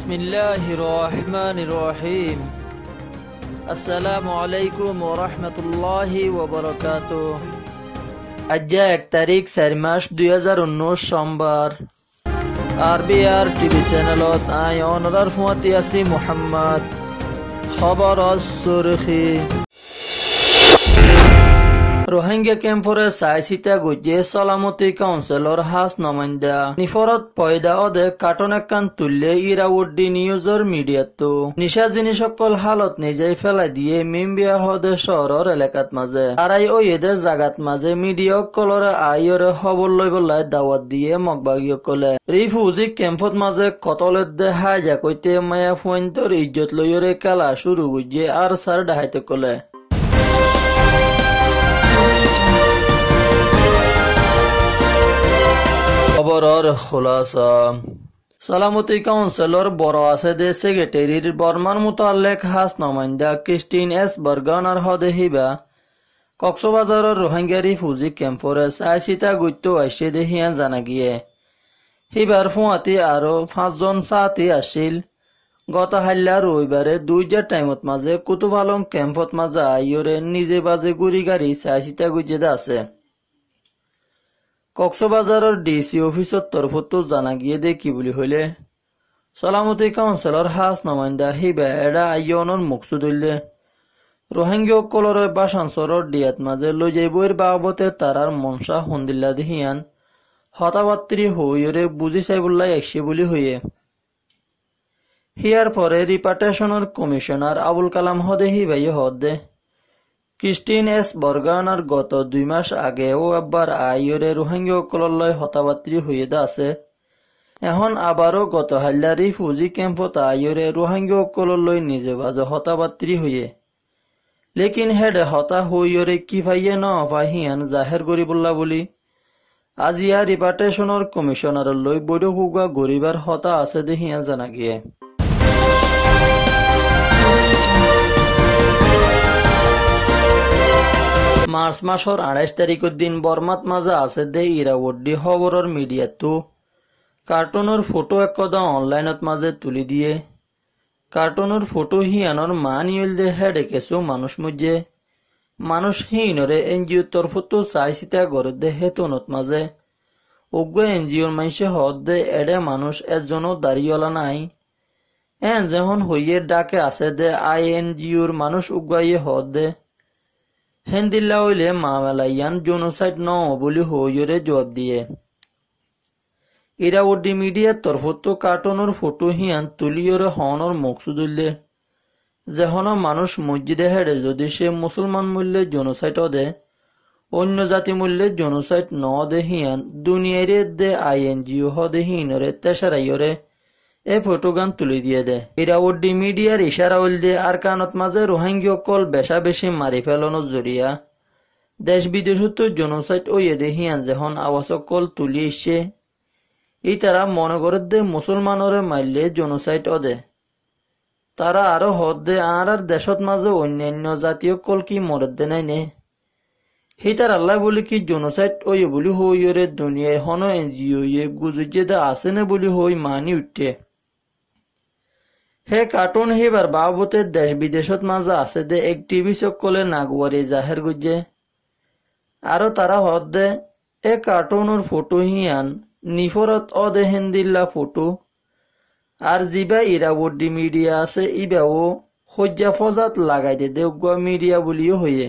বিসমিল্লাহির রহমানির রহিম। আসসালামু আলাইকুম ওয়া রাহমাতুল্লাহি ওয়া বারাকাতুহু। আজ 1 তারিখ 4 মাস 2019 সোমবার। আরবিআর টিভি চ্যানেলত আই অনরার ফুয়াতি আছি মুহাম্মদ। খবর সুরখি রোহিঙ্গা ক্যাম্পরে চাইছিতা গজ্জে সালামতি কাউন্সিলর হাস নমাইন্দা নিফরত পয়দা অদে কার্টন একান তুললে ইরাউদ্দি নিউজর মিডিয়াতো নিশা জিনিস সকল হালত নিজেই ফেলাই দিয়ে মিমবিয়া হদে শহরের এলাকাত মাঝে আরাই ও এদের জাগাত মাঝে মিডিয়া কলরে আইয়রে খবর লই বলাই দাওয়াত দিয়ে মগবাগিয় কলে রিফিউজি ক্যাম্পত মাঝে কতলের দে হাইজা কইতে মায়া ফুয়েন্তর ইজ্জত লইয়রে খেলা শুরু গজ্জে আর সার ডাহাইতে কলে খবরের খুলাসা। সালামতি কাউন্সিলর বড় আছে দে সেক্রেটারির বর্মার মুতাল্লেক হাস নমাইন্দা ক্রিস্টিন এস বার্গানার হদে হিবা কক্সবাজারের রোহিঙ্গা রিফিউজি ক্যাম্পরে চাইছিতা গুত্য আইসে দে হিয়ান জানা গিয়ে হিবার ফুয়াতি আরো 5 জন সাথী আসিল। গত হাল্লা রবিবারে 2টা টাইমত মাঝে কুতুব আলম ক্যাম্পত মাঝে আইয়রে নিজে বাজে গুড়ি গাড়ি চাইছিতা গুজে আছে। কক্সবাজারের ডিসি অফিসর তরফত জানা গিয়ে দে কি বলি হইলে সালামতি কাউন্সিলর হাস নমাইন্দা হিবা এডা আইয়নের মুকসুদ হইলে রোহিঙ্গা কলরে বাসানসরের ডিয়াত মাঝে লই যাইবইর বাবতে তারার মনসা হন্দিল্লা দিহিয়ান হতাবাত্রি হইরে বুঝি চাইবুল্লাই একশে বলি হইয়ে হিয়ার পরে রিপার্টেশনের কমিশনার আবুল কালাম হদে হিবাই হদ দে ক্রিস্টিন এস বর্গানার গত 2 মাস আগে ও একবার আইয়রে রোহিঙ্গা কললয় হতাবাত্রি হইয়ে দা আছে। এখন আবারও গত হাল্লা রিফিউজি ক্যাম্পত আইয়রে রোহিঙ্গা কললয় নিজে বাজে হতাবাত্রি হইয়ে লেকিন হেডে হতা হইয়রে কি পাইয়ে ন পাহিয়ান জাহের গরিবুল্লাহ বলি আজিয়া রিপার্টেশনের কমিশনার লই বৈঠক হুগা গরিবার হতা আছে দেহিয়া জানা গিয়ে মার্চ মাসের 28 তারিখের দিন বর্মাত মাঝে আছে দে ইরাউদ্দি খবরের মিডিয়াতো কার্টুনের ফটো একদা অনলাইনত মাঝে তুলি দিয়ে কার্টুনের ফটো হিয়ানোর মান ইল দে হেডে কিছু মানুষ মধ্যে মানুষ হিনরে এনজিও তরফতো চাইছিতা গড়ে দে হেতনত মাঝে উগ্র এনজিওর মাইসে হদ দে এডে মানুষ এজনও দাঁড়িয়েলা নাই এন যেমন হইয়ে ডাকে আছে দে আইএনজিওর মানুষ উগ্রাইয়ে হদ দে হেন্দিল্লা হইলে মামেলাইয়ান জেনোসাইড ন বলি হইরে জবাব দিয়ে ইরাউদ্দি মিডিয়ার তরফত কার্টুনের ফটো হিয়ান তুলিয়রে হনর মকসুদ হইলে যেহন মানুষ মসজিদে হেডে যদি সে মুসলমান মূল্যে জেনোসাইড দে অন্য জাতি মূল্যে জেনোসাইড ন দে হিয়ান দুনিয়ারে দে আইএনজিও হদে হিনরে তেসারাইয়রে এ ফটোগান তুলি দিয়ে দে ইরাউদ্দি মিডিয়ার ইশারা হইল দে আর কানত মাঝে রোহিঙ্গা কল বেশা বেশি মারি ফেলানোর জরিয়া দেশ বিদেশত জেনোসাইড ও এদে হিয়ান যখন আওয়াজ কল তুলি এসে এই তারা মনে করে দে মুসলমানরে মারলে জেনোসাইড দে তারা আরো হদ দে আর দেশত মাঝে অন্যান্য জাতীয় কল কি মরদ দে নাই নে হি তার আল্লাহ বলি কি জেনোসাইড ওই বলি হইরে দুনিয়ায় হন এনজিও ইয়ে গুজুজে দে আছে না বলি হই মানি উঠে হে কার্টুন হিবার বাবতে দেশ বিদেশত মাঝে আছে দে এক টিভি সকলে নাগুয়ারি জাহের গুজে আরো তারা হদ দে এ কার্টুনের ফটো হিয়ান নিফরত অদে হেন্দিল্লা ফটো আর জিবা ইরাউদ্দি মিডিয়া আছে ইবাও হজ্জা ফজাত লাগাই দে দেউগা মিডিয়া বলিও হইয়ে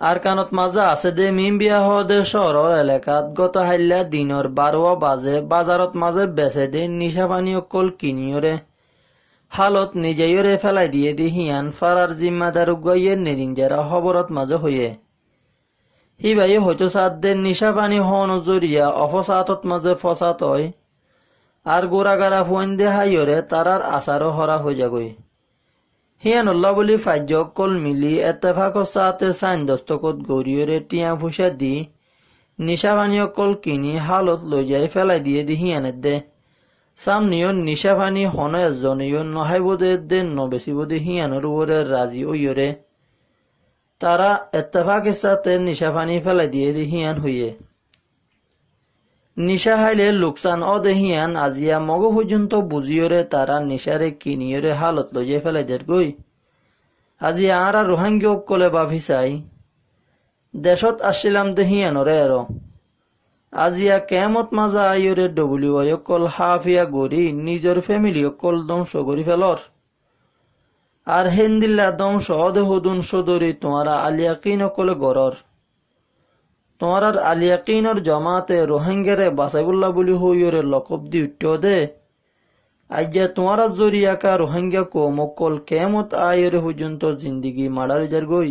আর কানত মাঝে আছে দে মিমবিয়া হদে শহরের এলাকাত গত হাইল্লা দিনের 12 বাজে বাজারত মাঝে বেচে দে নিশা পানি অকল কিনিয়রে হালত নিজেইরে ফেলাই দিয়ে দি হিয়ান ফারার জিম্মাদার গাইয়ে নেরিঞ্জারা খবরত মাঝে হইয়ে হি ভাই হয়তো সাত দে নিশা পানি হন জরিয়া অফসাতত মাঝে ফসাত হয় আর গোড়াগাড়া ফুয়েন দে হাইয়রে তারার আচারও হরা হয়ে যাগই হিয়ানুল্লাহ বলি ফাজ্য কল মিলি এতেফাক সাথে সাইন দস্তকত গরিয়রে টিয়া ফুসা দি নিশা পানি কল কিনি হালত লই যাই ফেলাই দিয়ে দি হিয়ানের দে সামনিও নিশা পানি হন এজনীয় নহাইবদে দে নবেসিবদে হিয়ানোর উপরে রাজি ওইরে তারা এতেফাকের সাথে নিশা পানি ফেলাই দিয়ে দি হিয়ান হইয়ে নিশা হাইলে লোকসান অদেহিয়ান আজিয়া মগ পর্যন্ত বুঝিওরে তারা নিশারে কিনিয়রে হালত লইয়ে ফেলাইদের গই আজি আর রোহাঙ্গি অকলে বাভি চাই দেশত আসছিলাম দেহিয়ানরে এর আজিয়া কেমত মাজা আইয়রে ডব্লিউ অকল হাফিয়া গড়ি নিজের ফ্যামিলি অকল ধ্বংস করি ফেলর আর হেন্দিল্লা ধ্বংস অদেহুদুন সদরি তোমারা আলিয়াকিন অকলে গড়র তোমার আলিয়াকিনর জমাতে রোহিঙ্গারে বাসাইবুল্লাহ বলি হইয়রে লকব দি উঠ্ট দে আজ্ঞা তোমার জরিয়াকা রোহিঙ্গা কো মকল কেমত আয়রে পর্যন্ত জিন্দিগি মাড়ারি যার গই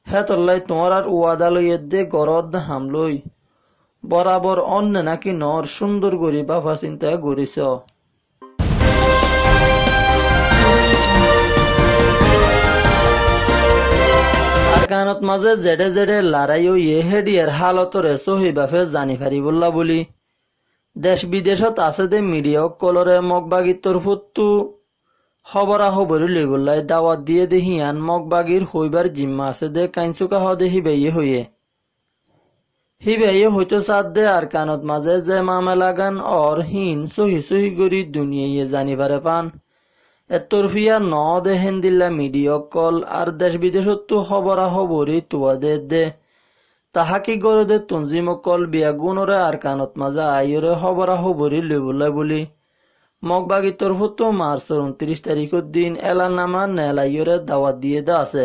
হ্যাঁ তল্লাই তোমার ওয়াদালয়ের দে গরদ হামলই বরাবর অন্য নাকি নর সুন্দর গরি বাফা চিন্তা গরিস কানত মাঝে জেডে জেডে লড়াই ইয়ে হেডিয়ার হালতরে সহি বাফে জানি ফারি বললা বলি দেশ বিদেশত আছে দে মিডিয়া কলরে মগবাগির ফুটু খবরা খবরি লইবলাই দাওয়াত দিয়ে দেহিয়ান মগবাগির হইবার জিম্মা আছে দে কাইনচুকা হদে হিবেয়ে হইয়ে হিবেয়ে হইতো সাদ দে আর কানত মাঝে যে মামেলাগান অর হিন সহি সহি গরি দুনিয়ায় জানিবারে পান এতরফিয়া ন দে হেন্দিল্লা মিডিয়া কল আর দেশ বিদেশতো খবরা খবরি তুয়া দে তাহাকি গড়ে দে তঞ্জিম কল বিয়াগুণরে আর কানত মাজা আইরে খবরা খবরি লইবলাই বলি মগবাগি তরফতো মার্চের 29 তারিখের দিন এলানামা নেলাইরে দাওয়াত দিয়ে দে আছে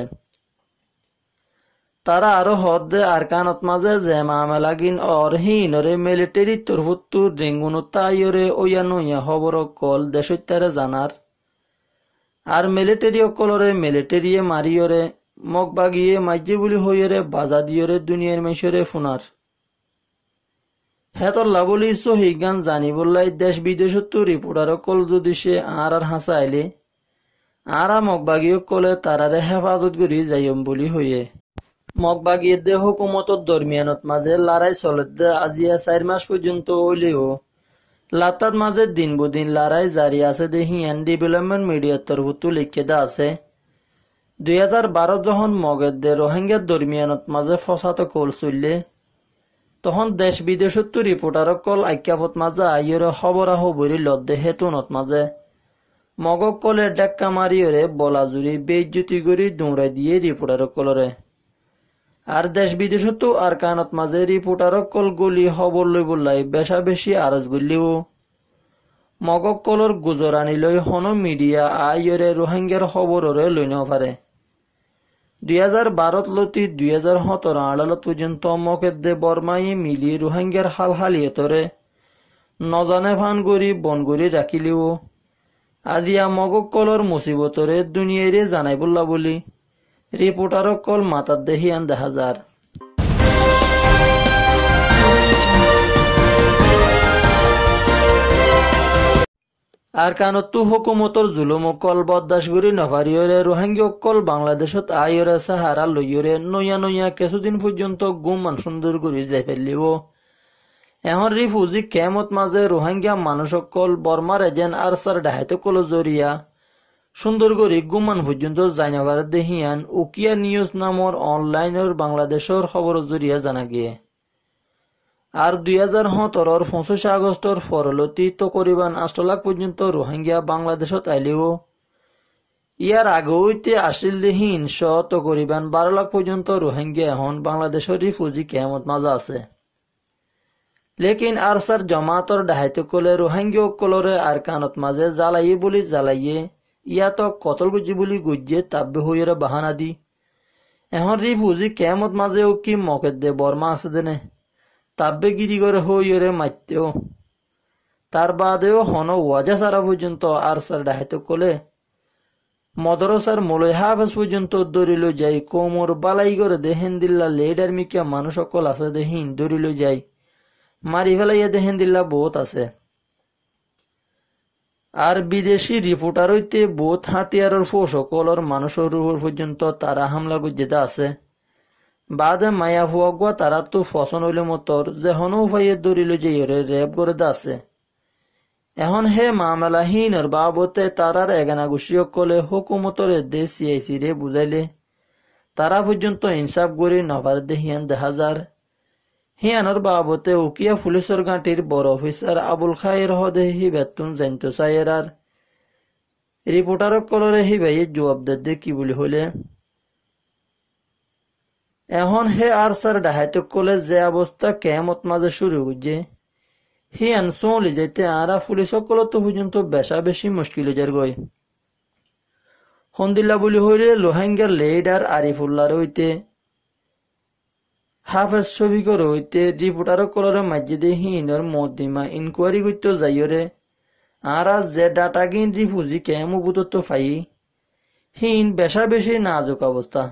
তারা আরো হদ দে আর কানত মাঝে যে মামেলাগিন অর হিনরে মিলিটারি তরফতো রেঙ্গুনতা আইরে ওয়া নইয়া খবর কল দেশত্যারে জানার আর মিলিটারি অকলরে মিলিটারিয়ে মারিয়রে মগবাগিয়ে মাইজে বলি হইরে বাজা দিয়রে দুনিয়ার মেশরে ফুনার হেতল্লা বলি সহি গান জানি বললাই দেশ বিদেশত রিপোর্টার কল যদি সে আর হাসা আইলে আর মগবাগিয়ে কলে তারারে হেফাজত করি যাইম বলি হইয়ে মগবাগিয়ে দে হুকুমতর দরমিয়ানত মাঝে লড়াই চলে দে আজিয়া 4 মাস পর্যন্ত হইলেও লাতার মাঝে দিন বুদিন লড়াই জারি আছে দে হিয়ান ডেভেলপমেন্ট মিডিয়ার তরফতো লিখে দে আছে 2012 যখন মগের দে রোহিঙ্গার দরমিয়ানত মাঝে ফসাত কল চললে তখন দেশ বিদেশত রিপোর্টার কল আজ্ঞাপত মাঝে আইয়রে খবরা খবরি লদ্দে হেতুনত মাঝে মগক কলে ডেক্কা মারিয়রে বলা জুড়ি বেইজ্জতি করি দৌড়াই দিয়ে রিপোর্টার কলরে আর দেশ বিদেশতো আর কানত মাঝে রিপোর্টার কল গলি খবর লই বললাই বেশা বেশি আরজ গলিও মগক কলর গুজরানি লই হন মিডিয়া আইয়রে রোহিঙ্গার খবররে লই ন পারে 2012 লতি 2017 আড়ালত পর্যন্ত মকের দে বর্মাই মিলি রোহিঙ্গার হালহালিয়তরে নজানে ফান গরি বন গরি রাখিলিও আজিয়া মগক কলর মুসিবতরে দুনিয়ারে জানাই বললা বলি রিপোর্টার কল মাতার দেহিয়ান দেখা যার আর কানতো হুকুমতর জুলুম কল বরদাস করি নভারিয়রে রোহিঙ্গা কল বাংলাদেশত আইরে সাহারা লইয়রে নয়া নয়া কিছুদিন পর্যন্ত গুমান সুন্দর করি যাই ফেললিও এখন রিফুজি কেমত মাঝে রোহিঙ্গা মানুষ কল বর্মার এজেন্ট আর সার ডাহাইতে কল জরিয়া সুন্দর করি গুমান পর্যন্ত জানাবার দেহিয়ান উকিয়া নিউজ নামর অনলাইনের বাংলাদেশের খবর জরিয়া জানা গিয়ে আর 2017 25 আগস্টর ফরলতি তো করিবান 8 লাখ পর্যন্ত রোহিঙ্গা বাংলাদেশত আইলেও ইয়ার আগে হইতে আসিল দেহিন তো করিবান 12 লাখ পর্যন্ত রোহিঙ্গা এখন বাংলাদেশের রিফুজি কেমত মাজা আছে লেকিন আরসার জমাতর ডাহাইতে কলে রোহিঙ্গা কলরে আর কানত মাঝে জ্বালাইয়ে বলি জ্বালাইয়ে ইয়া তো কতল গুজি বলি গুজিয়ে তাব্বে হইরে বাহানা দি এখন রিফুজি কেমত মাঝেও কি মকের দে বর্মা আছে দেনে তাব্বে গিরি করে হইরে মাইতেও তার বাদেও হন ওয়াজা সারা পর্যন্ত আর সার ডাহাইতে কলে মদরসার মলয় হাফেজ পর্যন্ত দরিল যাই কোমর বালাই করে দেহেন দিল্লা লেডার মিকিয়া মানুষ সকল আছে দেহিন দরিল যাই মারি ফেলাইয়া দেহেন দিল্লা বহুত আছে আর বিদেশি রিপোর্টার হইতে বহুত হাতিয়ারের ফো সকলের মানুষের উপর পর্যন্ত তারা হামলা গুজেতে আছে বাদে মায়া ফুয়া তারা তো ফসন হইলে মতর যে হন উপায়ে দরিল যাইরে রেপ করে আছে এখন হে মামলাহীনের বাবতে তারার এগানা গুছিয় কলে হুকুমতরে দে সিআইসি রে বুঝাইলে তারা পর্যন্ত ইনসাফ করে নভার দেহিয়ান দেখা যার হিয়ানোর বাবতে উকিয়া পুলিশের গাঁটির বড় অফিসার আবুল খায়ের হদে হি বেতুন জানতো চাইয়ের আর রিপোর্টারক কলরে হি ভাইয়ে জবাব দে কি বলি হলে এখন হে আর স্যার ডাহাইতক কলে যে অবস্থা কেমত মাঝে শুরু হচ্ছে হিয়ান চলি যাইতে আরা পুলিশক কল তো পর্যন্ত বেশা বেশি মুশকিল যার গই হন্দিল্লা বলি হইলে লোহাঙ্গার লেডার আরিফুল্লার হইতে হাফেজ শফিকর হইতে রিপোর্টার কলরে মাঝে হিনর মদিমা ইনকোয়ারি করতে যাইরে আর যে ডাটা গিন রিফুজি কেমু বুতত্ব ফাই হিন বেশা বেশি নাজুক অবস্থা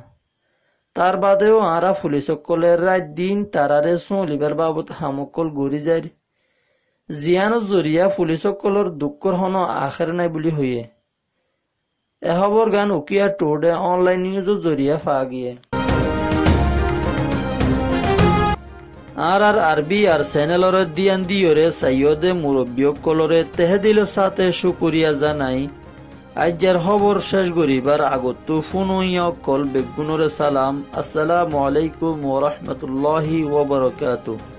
তার বাদেও আরা পুলিশক কলের রাত দিন তারারে চলিবার বাবদ হামকল ঘুরি যায় জিয়ানো জরিয়া পুলিশক কলর দুঃখর হন আখের নাই বলি হইয়ে এহবর গান উকিয়া টোডে অনলাইন নিউজের জরিয়া পা গিয়ে আর আরবি আর চ্যানেলর দিয়ান দিয়রে সাইয়দে মুরব্বিয়ক কলরে তেহে দিল সাথে শুকুরিয়া জানাই আজ্জার খবর শেষ করিবার আগত ফোনইয়া কল বেগুনরে সালাম আসসালামু আলাইকুম ওয়া রাহমাতুল্লাহি ওয়া বারাকাতুহু।